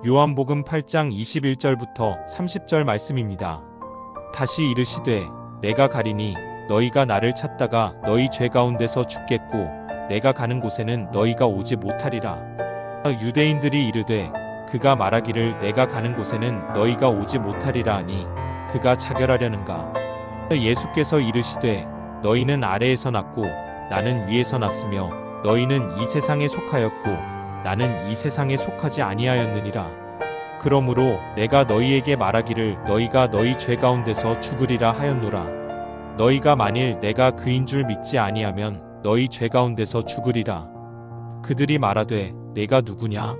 요한복음 8장 21절부터 30절 말씀입니다. 다시 이르시되 내가 가리니 너희가 나를 찾다가 너희 죄 가운데서 죽겠고 내가 가는 곳에는 너희가 오지 못하리라. 유대인들이 이르되 그가 말하기를 내가 가는 곳에는 너희가 오지 못하리라 하니 그가 자결하려는가. 예수께서 이르시되 너희는 아래에서 났고 나는 위에서 났으며 너희는 이 세상에 속하였고 나는 이 세상에 속하지 아니하였느니라. 그러므로 내가 너희에게 말하기를 너희가 너희 죄 가운데서 죽으리라 하였노라. 너희가 만일 내가 그인 줄 믿지 아니하면 너희 죄 가운데서 죽으리라. 그들이 말하되 내가 누구냐?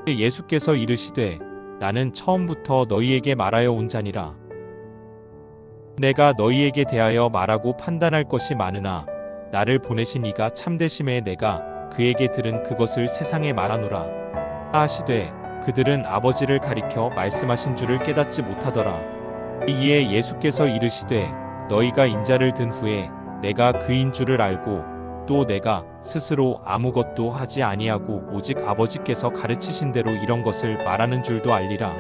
예수께서 이르시되 나는 처음부터 너희에게 말하여 온 자니라. 내가 너희에게 대하여 말하고 판단할 것이 많으나 나를 보내신 이가 참되심에 내가 그에게 들은 그것을 세상에 말하노라 하시되 그들은 아버지를 가리켜 말씀하신 줄을 깨닫지 못하더라. 이에 예수께서 이르시되 너희가 인자를 든 후에 내가 그인 줄을 알고 또 내가 스스로 아무것도 하지 아니하고 오직 아버지께서 가르치신 대로 이런 것을 말하는 줄도 알리라.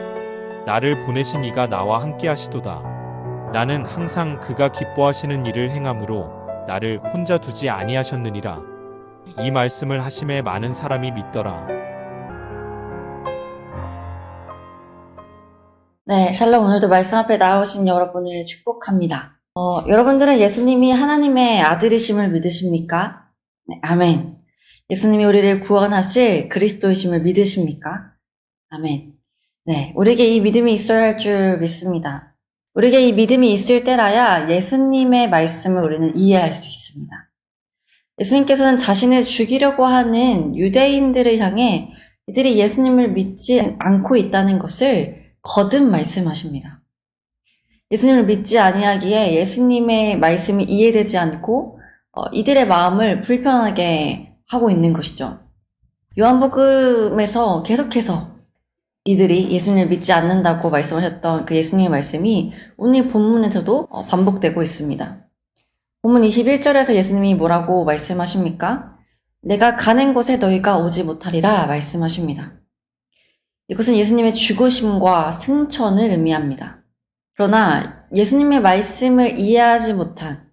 나를 보내신 이가 나와 함께 하시도다. 나는 항상 그가 기뻐하시는 일을 행함으로 나를 혼자 두지 아니하셨느니라. 이 말씀을 하심에 많은 사람이 믿더라. 네, 샬롬. 오늘도 말씀 앞에 나오신 여러분을 축복합니다. 여러분들은 예수님이 하나님의 아들이심을 믿으십니까? 네, 아멘. 예수님이 우리를 구원하실 그리스도이심을 믿으십니까? 아멘. 네, 우리에게 이 믿음이 있어야 할 줄 믿습니다. 우리에게 이 믿음이 있을 때라야 예수님의 말씀을 우리는 이해할 수 있습니다. 예수님께서는 자신을 죽이려고 하는 유대인들을 향해 이들이 예수님을 믿지 않고 있다는 것을 거듭 말씀하십니다. 예수님을 믿지 아니하기에 예수님의 말씀이 이해되지 않고 이들의 마음을 불편하게 하고 있는 것이죠. 요한복음에서 계속해서 이들이 예수님을 믿지 않는다고 말씀하셨던 그 예수님의 말씀이 오늘 본문에서도 반복되고 있습니다. 본문 21절에서 예수님이 뭐라고 말씀하십니까? 내가 가는 곳에 너희가 오지 못하리라 말씀하십니다. 이것은 예수님의 죽으심과 승천을 의미합니다. 그러나 예수님의 말씀을 이해하지 못한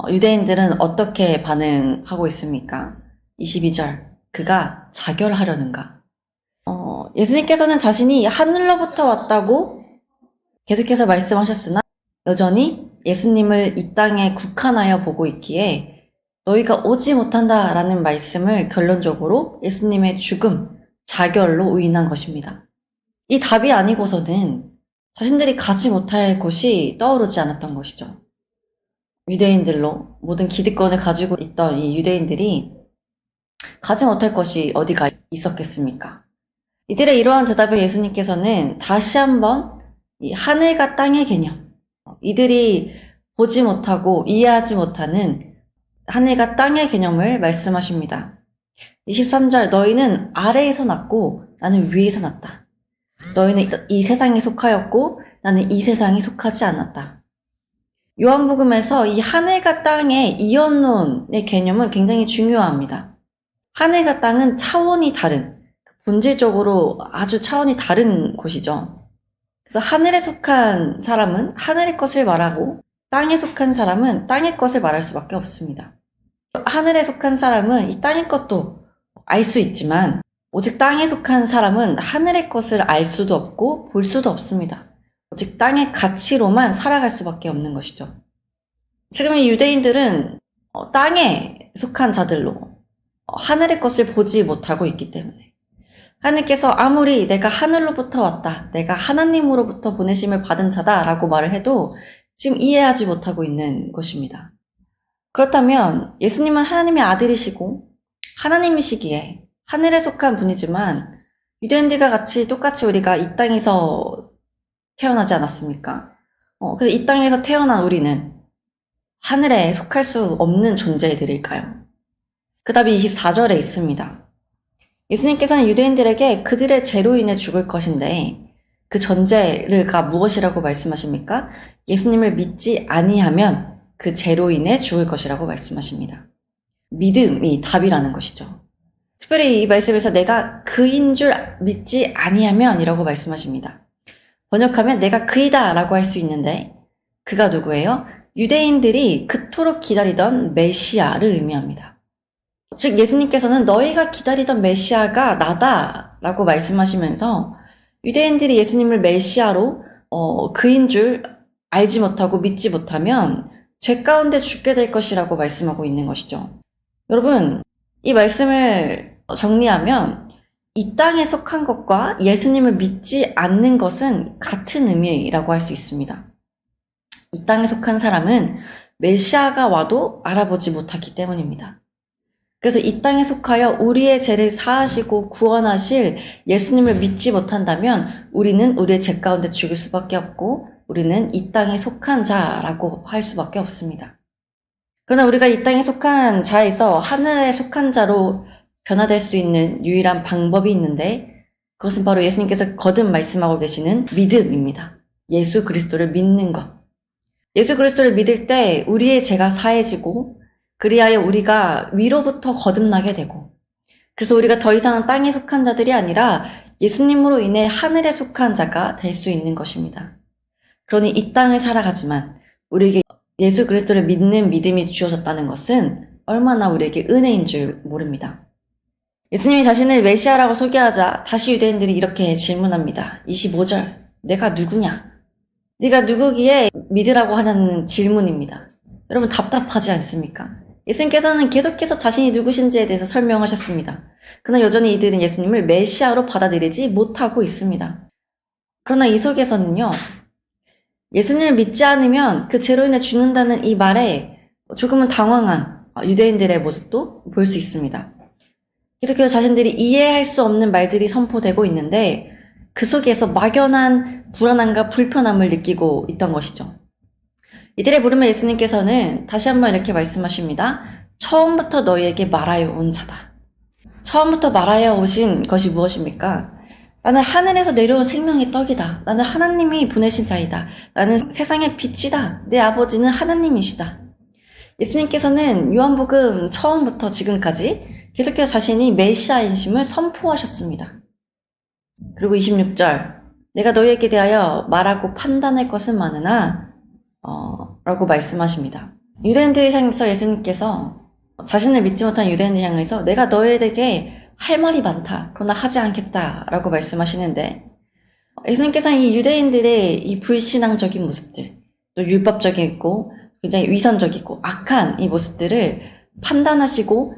유대인들은 어떻게 반응하고 있습니까? 22절, 그가 자결하려는가? 예수님께서는 자신이 하늘로부터 왔다고 계속해서 말씀하셨으나 여전히 예수님을 이 땅에 국한하여 보고 있기에 너희가 오지 못한다라는 말씀을 결론적으로 예수님의 죽음, 자결로 의인한 것입니다. 이 답이 아니고서는 자신들이 가지 못할 곳이 떠오르지 않았던 것이죠. 유대인들로 모든 기득권을 가지고 있던 이 유대인들이 가지 못할 것이 어디가 있었겠습니까? 이들의 이러한 대답에 예수님께서는 다시 한번 이 하늘과 땅의 개념, 이들이 보지 못하고 이해하지 못하는 하늘과 땅의 개념을 말씀하십니다. 23절, 너희는 아래에서 났고 나는 위에서 났다. 너희는 이 세상에 속하였고 나는 이 세상에 속하지 않았다. 요한복음에서 이 하늘과 땅의 이언론의 개념은 굉장히 중요합니다. 하늘과 땅은 차원이 다른, 본질적으로 아주 차원이 다른 곳이죠. 그래서 하늘에 속한 사람은 하늘의 것을 말하고 땅에 속한 사람은 땅의 것을 말할 수밖에 없습니다. 하늘에 속한 사람은 이 땅의 것도 알 수 있지만 오직 땅에 속한 사람은 하늘의 것을 알 수도 없고 볼 수도 없습니다. 오직 땅의 가치로만 살아갈 수밖에 없는 것이죠. 지금 이 유대인들은 땅에 속한 자들로 하늘의 것을 보지 못하고 있기 때문에 하나님께서 아무리 내가 하늘로부터 왔다, 내가 하나님으로부터 보내심을 받은 자다라고 말을 해도 지금 이해하지 못하고 있는 것입니다. 그렇다면 예수님은 하나님의 아들이시고 하나님이시기에 하늘에 속한 분이지만 유대인들과 같이 똑같이 우리가 이 땅에서 태어나지 않았습니까? 그래서 이 땅에서 태어난 우리는 하늘에 속할 수 없는 존재들일까요? 그 답이 24절에 있습니다. 예수님께서는 유대인들에게 그들의 죄로 인해 죽을 것인데 그 전제가 무엇이라고 말씀하십니까? 예수님을 믿지 아니하면 그 죄로 인해 죽을 것이라고 말씀하십니다. 믿음이 답이라는 것이죠. 특별히 이 말씀에서 내가 그인 줄 믿지 아니하면 이라고 말씀하십니다. 번역하면 내가 그이다 라고 할 수 있는데 그가 누구예요? 유대인들이 그토록 기다리던 메시아를 의미합니다. 즉 예수님께서는 너희가 기다리던 메시아가 나다 라고 말씀하시면서 유대인들이 예수님을 메시아로 그인 줄 알지 못하고 믿지 못하면 죄 가운데 죽게 될 것이라고 말씀하고 있는 것이죠. 여러분, 이 말씀을 정리하면 이 땅에 속한 것과 예수님을 믿지 않는 것은 같은 의미라고 할 수 있습니다. 이 땅에 속한 사람은 메시아가 와도 알아보지 못하기 때문입니다. 그래서 이 땅에 속하여 우리의 죄를 사하시고 구원하실 예수님을 믿지 못한다면 우리는 우리의 죄 가운데 죽을 수밖에 없고 우리는 이 땅에 속한 자라고 할 수밖에 없습니다. 그러나 우리가 이 땅에 속한 자에서 하늘에 속한 자로 변화될 수 있는 유일한 방법이 있는데 그것은 바로 예수님께서 거듭 말씀하고 계시는 믿음입니다. 예수 그리스도를 믿는 것. 예수 그리스도를 믿을 때 우리의 죄가 사해지고 그리하여 우리가 위로부터 거듭나게 되고 그래서 우리가 더 이상은 땅에 속한 자들이 아니라 예수님으로 인해 하늘에 속한 자가 될 수 있는 것입니다. 그러니 이 땅을 살아가지만 우리에게 예수 그리스도를 믿는 믿음이 주어졌다는 것은 얼마나 우리에게 은혜인 줄 모릅니다. 예수님이 자신을 메시아라고 소개하자 다시 유대인들이 이렇게 질문합니다. 25절, 내가 누구냐? 네가 누구기에 믿으라고 하냐는 질문입니다. 여러분 답답하지 않습니까? 예수님께서는 계속해서 자신이 누구신지에 대해서 설명하셨습니다. 그러나 여전히 이들은 예수님을 메시아로 받아들이지 못하고 있습니다. 그러나 이 속에서는요, 예수님을 믿지 않으면 그 죄로 인해 죽는다는 이 말에 조금은 당황한 유대인들의 모습도 볼 수 있습니다. 계속해서 자신들이 이해할 수 없는 말들이 선포되고 있는데 그 속에서 막연한 불안함과 불편함을 느끼고 있던 것이죠. 이들의 물음에 예수님께서는 다시 한번 이렇게 말씀하십니다. 처음부터 너희에게 말하여 온 자다. 처음부터 말하여 오신 것이 무엇입니까? 나는 하늘에서 내려온 생명의 떡이다. 나는 하나님이 보내신 자이다. 나는 세상의 빛이다. 내 아버지는 하나님이시다. 예수님께서는 요한복음 처음부터 지금까지 계속해서 자신이 메시아인심을 선포하셨습니다. 그리고 26절, 내가 너희에게 대하여 말하고 판단할 것은 많으나 라고 말씀하십니다. 유대인들 향해서 예수님께서 자신을 믿지 못한 유대인들 향해서 내가 너희에게 할 말이 많다. 그러나 하지 않겠다. 라고 말씀하시는데 예수님께서는 이 유대인들의 이 불신앙적인 모습들, 또 율법적이고 굉장히 위선적이고 악한 이 모습들을 판단하시고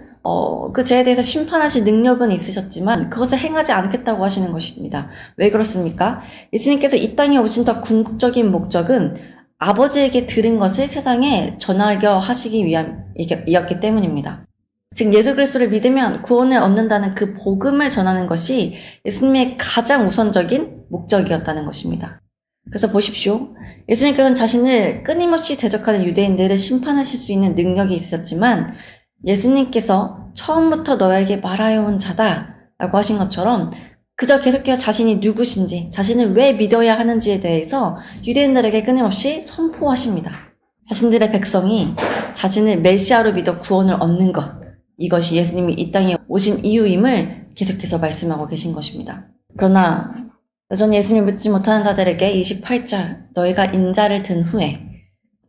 그 죄에 대해서 심판하실 능력은 있으셨지만 그것을 행하지 않겠다고 하시는 것입니다. 왜 그렇습니까? 예수님께서 이 땅에 오신 더 궁극적인 목적은 아버지에게 들은 것을 세상에 전하려 하시기 위함이었기 때문입니다. 즉 예수 그리스도를 믿으면 구원을 얻는다는 그 복음을 전하는 것이 예수님의 가장 우선적인 목적이었다는 것입니다. 그래서 보십시오. 예수님께서는 자신을 끊임없이 대적하는 유대인들을 심판하실 수 있는 능력이 있으셨지만 예수님께서 처음부터 너에게 말하여 온 자다 라고 하신 것처럼 그저 계속해서 자신이 누구신지, 자신을 왜 믿어야 하는지에 대해서 유대인들에게 끊임없이 선포하십니다. 자신들의 백성이 자신을 메시아로 믿어 구원을 얻는 것, 이것이 예수님이 이 땅에 오신 이유임을 계속해서 말씀하고 계신 것입니다. 그러나 여전히 예수님을 믿지 못하는 자들에게 28절, 너희가 인자를 든 후에,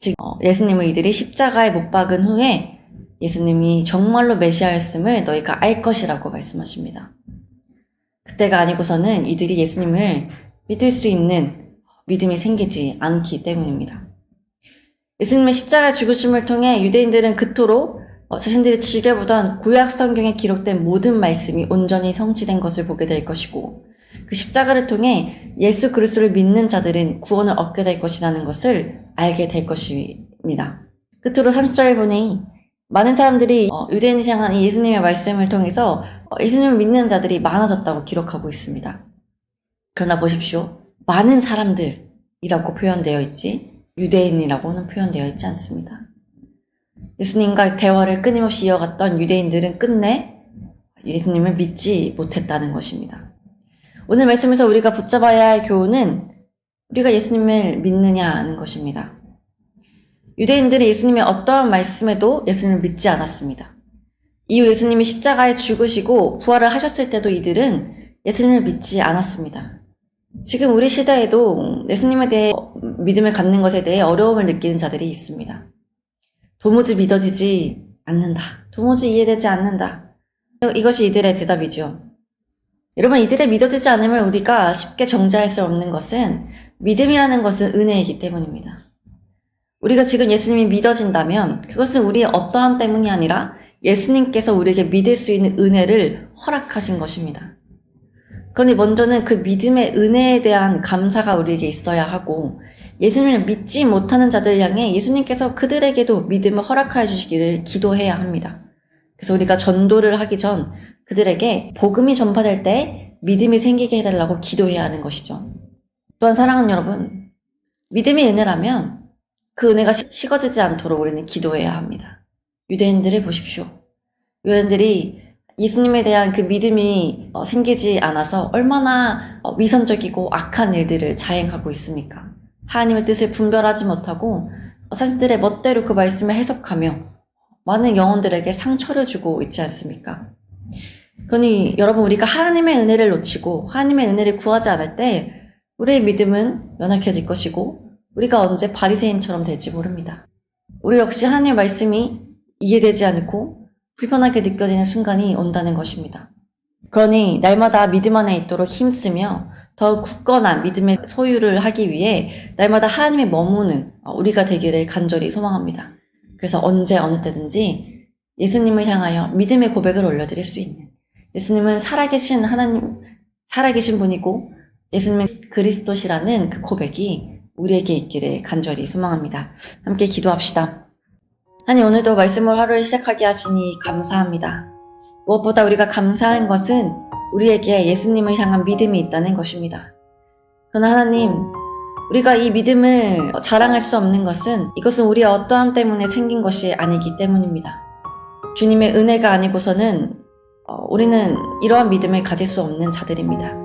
즉 예수님을 이들이 십자가에 못 박은 후에 예수님이 정말로 메시아였음을 너희가 알 것이라고 말씀하십니다. 그때가 아니고서는 이들이 예수님을 믿을 수 있는 믿음이 생기지 않기 때문입니다. 예수님의 십자가 죽으심을 통해 유대인들은 그토록 자신들이 즐겨보던 구약 성경에 기록된 모든 말씀이 온전히 성취된 것을 보게 될 것이고 그 십자가를 통해 예수 그리스도를 믿는 자들은 구원을 얻게 될 것이라는 것을 알게 될 것입니다. 끝으로 30절에 보니 많은 사람들이 유대인을 향한 이 예수님의 말씀을 통해서 예수님을 믿는 자들이 많아졌다고 기록하고 있습니다. 그러나 보십시오. 많은 사람들이라고 표현되어 있지 유대인이라고는 표현되어 있지 않습니다. 예수님과 대화를 끊임없이 이어갔던 유대인들은 끝내 예수님을 믿지 못했다는 것입니다. 오늘 말씀에서 우리가 붙잡아야 할 교훈은 우리가 예수님을 믿느냐는 것입니다. 유대인들은 예수님의 어떠한 말씀에도 예수님을 믿지 않았습니다. 이후 예수님이 십자가에 죽으시고 부활을 하셨을 때도 이들은 예수님을 믿지 않았습니다. 지금 우리 시대에도 예수님에 대해 믿음을 갖는 것에 대해 어려움을 느끼는 자들이 있습니다. 도무지 믿어지지 않는다. 도무지 이해되지 않는다. 이것이 이들의 대답이죠. 여러분, 이들의 믿어지지 않음을 우리가 쉽게 정죄할 수 없는 것은 믿음이라는 것은 은혜이기 때문입니다. 우리가 지금 예수님이 믿어진다면 그것은 우리의 어떠함 때문이 아니라 예수님께서 우리에게 믿을 수 있는 은혜를 허락하신 것입니다. 그러니 먼저는 그 믿음의 은혜에 대한 감사가 우리에게 있어야 하고, 예수님을 믿지 못하는 자들 향해 예수님께서 그들에게도 믿음을 허락하여 주시기를 기도해야 합니다. 그래서 우리가 전도를 하기 전 그들에게 복음이 전파될 때 믿음이 생기게 해달라고 기도해야 하는 것이죠. 또한 사랑하는 여러분, 믿음이 은혜라면 그 은혜가 식어지지 않도록 우리는 기도해야 합니다. 유대인들을 보십시오. 유대인들이 예수님에 대한 그 믿음이 생기지 않아서 얼마나 위선적이고 악한 일들을 자행하고 있습니까? 하나님의 뜻을 분별하지 못하고 자신들의 멋대로 그 말씀을 해석하며 많은 영혼들에게 상처를 주고 있지 않습니까? 그러니 여러분, 우리가 하나님의 은혜를 놓치고 하나님의 은혜를 구하지 않을 때 우리의 믿음은 연약해질 것이고 우리가 언제 바리새인처럼 될지 모릅니다. 우리 역시 하나님의 말씀이 이해되지 않고 불편하게 느껴지는 순간이 온다는 것입니다. 그러니 날마다 믿음 안에 있도록 힘쓰며 더욱 굳건한 믿음의 소유를 하기 위해 날마다 하나님의 머무는 우리가 되기를 간절히 소망합니다. 그래서 언제 어느 때든지 예수님을 향하여 믿음의 고백을 올려드릴 수 있는, 예수님은 살아계신 하나님, 살아계신 분이고 예수님은 그리스도시라는 그 고백이 우리에게 있기를 간절히 소망합니다. 함께 기도합시다. 하나님, 오늘도 말씀을 하루를 시작하게 하시니 감사합니다. 무엇보다 우리가 감사한 것은 우리에게 예수님을 향한 믿음이 있다는 것입니다. 그러나 하나님, 우리가 이 믿음을 자랑할 수 없는 것은 이것은 우리의 어떠함 때문에 생긴 것이 아니기 때문입니다. 주님의 은혜가 아니고서는 우리는 이러한 믿음을 가질 수 없는 자들입니다.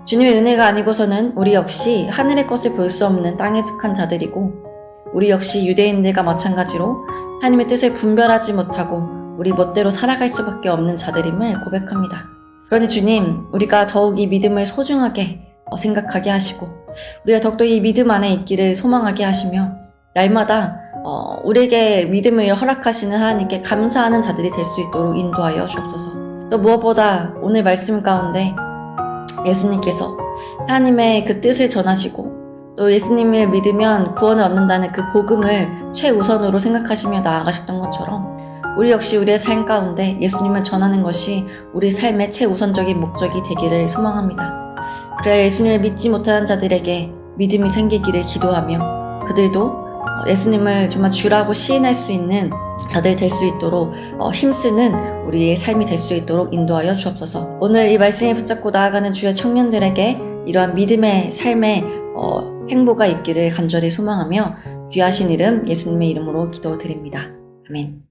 주님의 은혜가 아니고서는 우리 역시 하늘의 것을 볼 수 없는 땅에 속한 자들이고, 우리 역시 유대인들과 마찬가지로 하나님의 뜻을 분별하지 못하고 우리 멋대로 살아갈 수밖에 없는 자들임을 고백합니다. 그러니 주님, 우리가 더욱 이 믿음을 소중하게 생각하게 하시고 우리가 더욱더 이 믿음 안에 있기를 소망하게 하시며 날마다 우리에게 믿음을 허락하시는 하나님께 감사하는 자들이 될 수 있도록 인도하여 주옵소서. 또 무엇보다 오늘 말씀 가운데 예수님께서 하나님의 그 뜻을 전하시고 또 예수님을 믿으면 구원을 얻는다는 그 복음을 최우선으로 생각하시며 나아가셨던 것처럼 우리 역시 우리의 삶 가운데 예수님을 전하는 것이 우리 삶의 최우선적인 목적이 되기를 소망합니다. 그래야 예수님을 믿지 못하는 자들에게 믿음이 생기기를 기도하며 그들도 예수님을 정말 주라고 시인할 수 있는 자들 될 수 있도록 힘쓰는 우리의 삶이 될 수 있도록 인도하여 주옵소서. 오늘 이 말씀에 붙잡고 나아가는 주의 청년들에게 이러한 믿음의 삶의 행보가 있기를 간절히 소망하며 귀하신 이름 예수님의 이름으로 기도드립니다. 아멘.